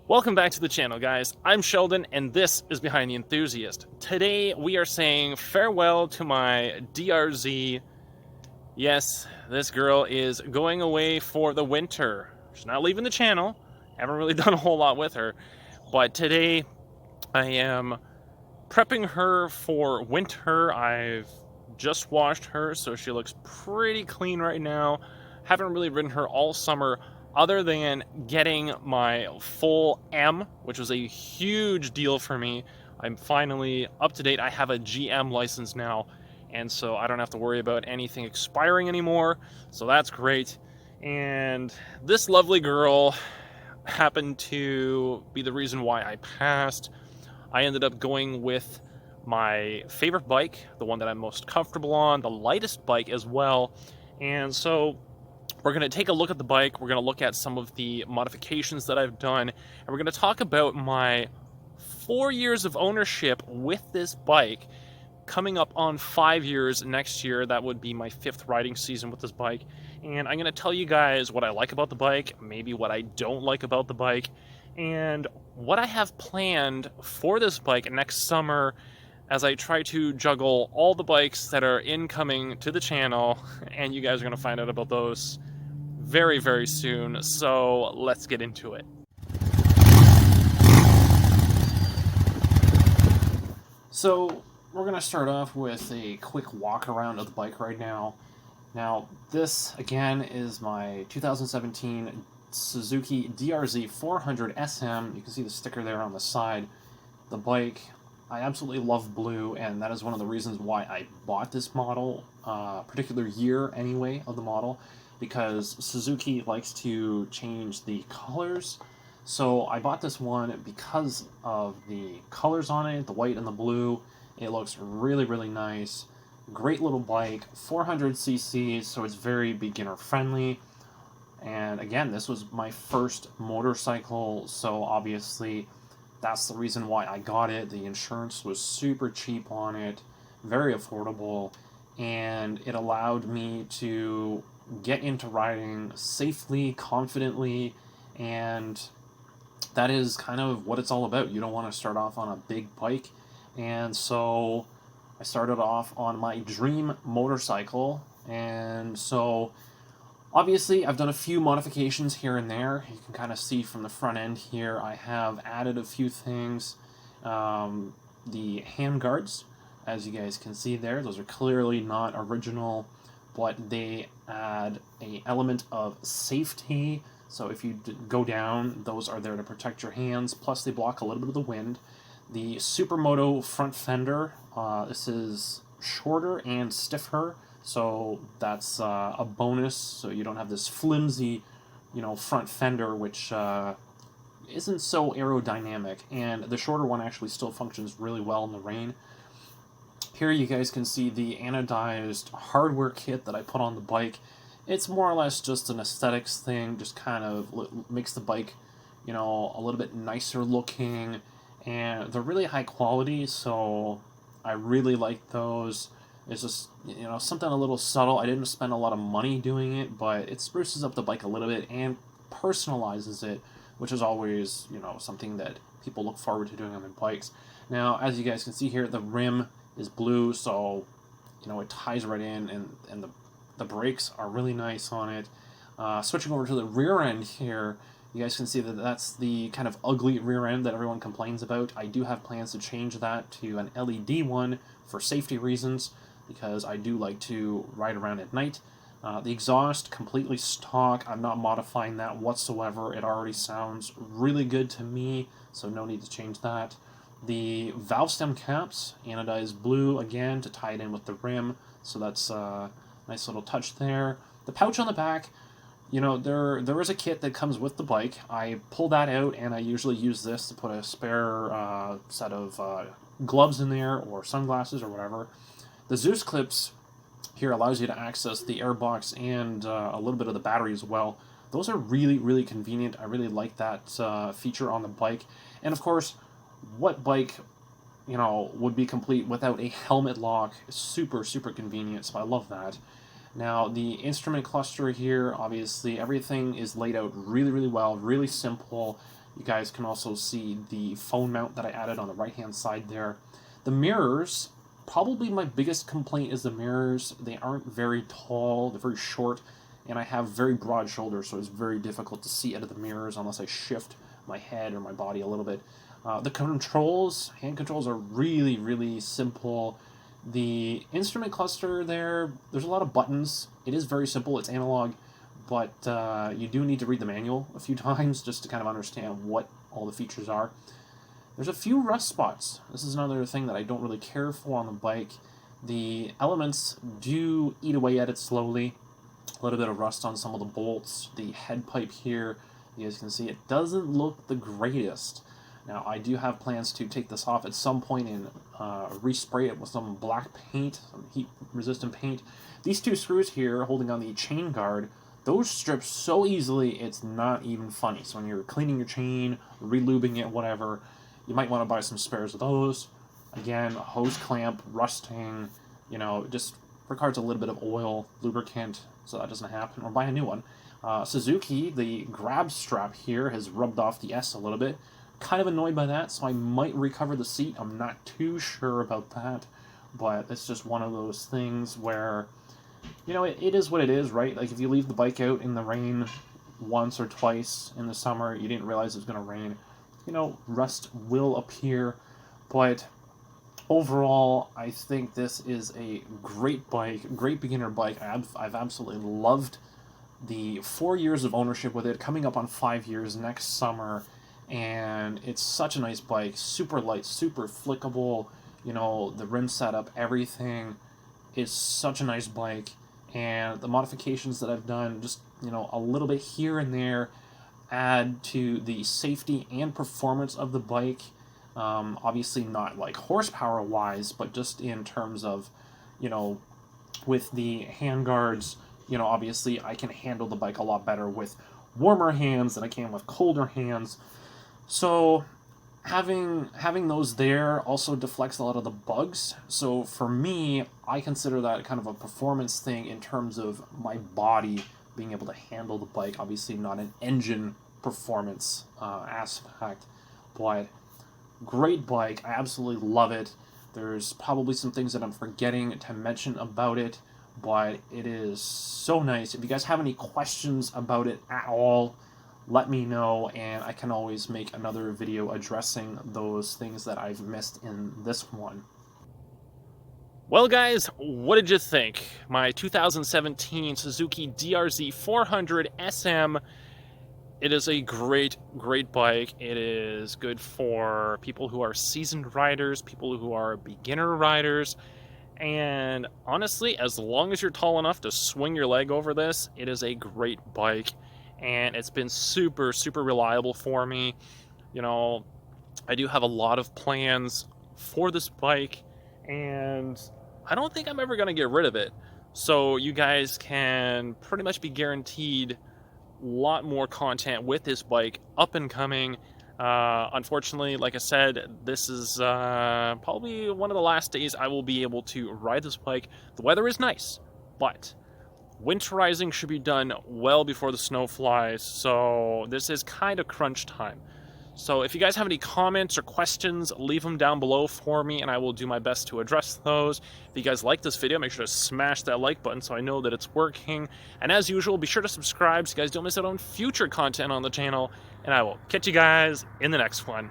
Welcome back to the channel, guys. I'm Sheldon, and this is Behind the Enthusiast. Today, we are saying farewell to my DRZ. Yes, this girl is going away for the winter. She's not leaving the channel. Haven't really done a whole lot with her. But today, I am prepping her for winter. I've just washed her, so she looks pretty clean right now. Haven't really ridden her all summer, other than getting my full M, which was a huge deal for me. I'm finally up to date. I have a GM license now, and so I don't have to worry about anything expiring anymore, so that's great. And this lovely girl happened to be the reason why I passed. I ended up going with my favorite bike, the one that I'm most comfortable on, the lightest bike as well. And so we're going to take a look at the bike, we're going to look at some of the modifications that I've done, and we're going to talk about my 4 years of ownership with this bike, coming up on 5 years next year. That would be my 5th riding season with this bike, and I'm going to tell you guys what I like about the bike, maybe what I don't like about the bike, and what I have planned for this bike next summer as I try to juggle all the bikes that are incoming to the channel, and you guys are going to find out about those very, very soon, so let's get into it. So we're going to start off with a quick walk around of the bike right now. Now, this, again, is my 2017 Suzuki DRZ400SM. You can see the sticker there on the side. The bike, I absolutely love blue, and that is one of the reasons why I bought this model, particular year anyway of the model, because Suzuki likes to change the colors. So I bought this one because of the colors on it, the white and the blue. It looks really, really nice. Great little bike, 400cc, so it's very beginner friendly. And again, this was my first motorcycle, so obviously that's the reason why I got it. The insurance was super cheap on it, very affordable, and it allowed me to get into riding safely, confidently, and that is kind of what it's all about. You don't want to start off on a big bike, and so I started off on my dream motorcycle, and so obviously I've done a few modifications here and there. You can kind of see from the front end here, I have added a few things. The hand guards, as you guys can see there, those are clearly not original, but they add an element of safety. So if you go down, those are there to protect your hands, plus they block a little bit of the wind. The Supermoto front fender, this is shorter and stiffer, so that's a bonus, so you don't have this flimsy, front fender, which isn't so aerodynamic, and the shorter one actually still functions really well in the rain. Here you guys can see the anodized hardware kit that I put on the bike. It's more or less just an aesthetics thing, just kind of makes the bike, a little bit nicer looking, and they're really high quality, so I really like those. It's just, something a little subtle. I didn't spend a lot of money doing it, but it spruces up the bike a little bit and personalizes it, which is always, something that people look forward to doing on their bikes. Now, as you guys can see here, the rim is blue, so, it ties right in, and the brakes are really nice on it. Switching over to the rear end here, you guys can see that that's the kind of ugly rear end that everyone complains about. I do have plans to change that to an LED one for safety reasons, because I do like to ride around at night. The exhaust, completely stock. I'm not modifying that whatsoever. It already sounds really good to me, so no need to change that. The valve stem caps, anodized blue, again, to tie it in with the rim, so that's a nice little touch there. The pouch on the back, there is a kit that comes with the bike. I pull that out, and I usually use this to put a spare set of gloves in there, or sunglasses, or whatever. The Zeus clips here allows you to access the airbox and a little bit of the battery as well. Those are really, really convenient. I really like that feature on the bike. And of course, what bike, would be complete without a helmet lock? Super, super convenient, so I love that. Now, the instrument cluster here, obviously, everything is laid out really, really well, really simple. You guys can also see the phone mount that I added on the right-hand side there. The mirrors, probably my biggest complaint is the mirrors. They aren't very tall, they're very short, and I have very broad shoulders, so it's very difficult to see out of the mirrors unless I shift my head or my body a little bit. The controls, hand controls, are really, really simple. The instrument cluster there's a lot of buttons. It is very simple, it's analog, but you do need to read the manual a few times just to kind of understand what all the features are. There's a few rust spots. This is another thing that I don't really care for on the bike. The elements do eat away at it slowly. A little bit of rust on some of the bolts. The head pipe here, you guys can see it doesn't look the greatest. Now, I do have plans to take this off at some point and respray it with some black paint, some heat-resistant paint. These two screws here holding on the chain guard, those strip so easily it's not even funny. So when you're cleaning your chain, relubing it, whatever, you might want to buy some spares of those. Again, a hose clamp, rusting, just requires a little bit of oil, lubricant, so that doesn't happen, or buy a new one. Suzuki, the grab strap here has rubbed off the S a little bit. Kind of annoyed by that, so I might recover the seat. I'm not too sure about that, but it's just one of those things where, it is what it is, right? Like, if you leave the bike out in the rain once or twice in the summer, you didn't realize it was going to rain, rust will appear, but overall, I think this is a great bike, great beginner bike. I've absolutely loved the 4 years of ownership with it, coming up on 5 years next summer. And it's such a nice bike, super light, super flickable, the rim setup, everything is such a nice bike, and the modifications that I've done, just, a little bit here and there, add to the safety and performance of the bike. Obviously not like horsepower-wise, but just in terms of, with the handguards, obviously I can handle the bike a lot better with warmer hands than I can with colder hands. So having those there also deflects a lot of the bugs. So for me, I consider that kind of a performance thing in terms of my body being able to handle the bike. Obviously not an engine performance aspect, but great bike. I absolutely love it. There's probably some things that I'm forgetting to mention about it, but it is so nice. If you guys have any questions about it at all, let me know, and I can always make another video addressing those things that I've missed in this one. Well, guys, what did you think? My 2017 Suzuki DRZ400SM. It is a great, great bike. It is good for people who are seasoned riders, people who are beginner riders, and honestly, as long as you're tall enough to swing your leg over this, it is a great bike. And it's been super, super reliable for me. I do have a lot of plans for this bike, and I don't think I'm ever going to get rid of it. So you guys can pretty much be guaranteed a lot more content with this bike up and coming. Unfortunately, like I said, this is probably one of the last days I will be able to ride this bike. The weather is nice, but winterizing should be done well before the snow flies, so this is kind of crunch time. So if you guys have any comments or questions, leave them down below for me, and I will do my best to address those. If you guys like this video, make sure to smash that like button so I know that it's working. And as usual, be sure to subscribe so you guys don't miss out on future content on the channel, and I will catch you guys in the next one.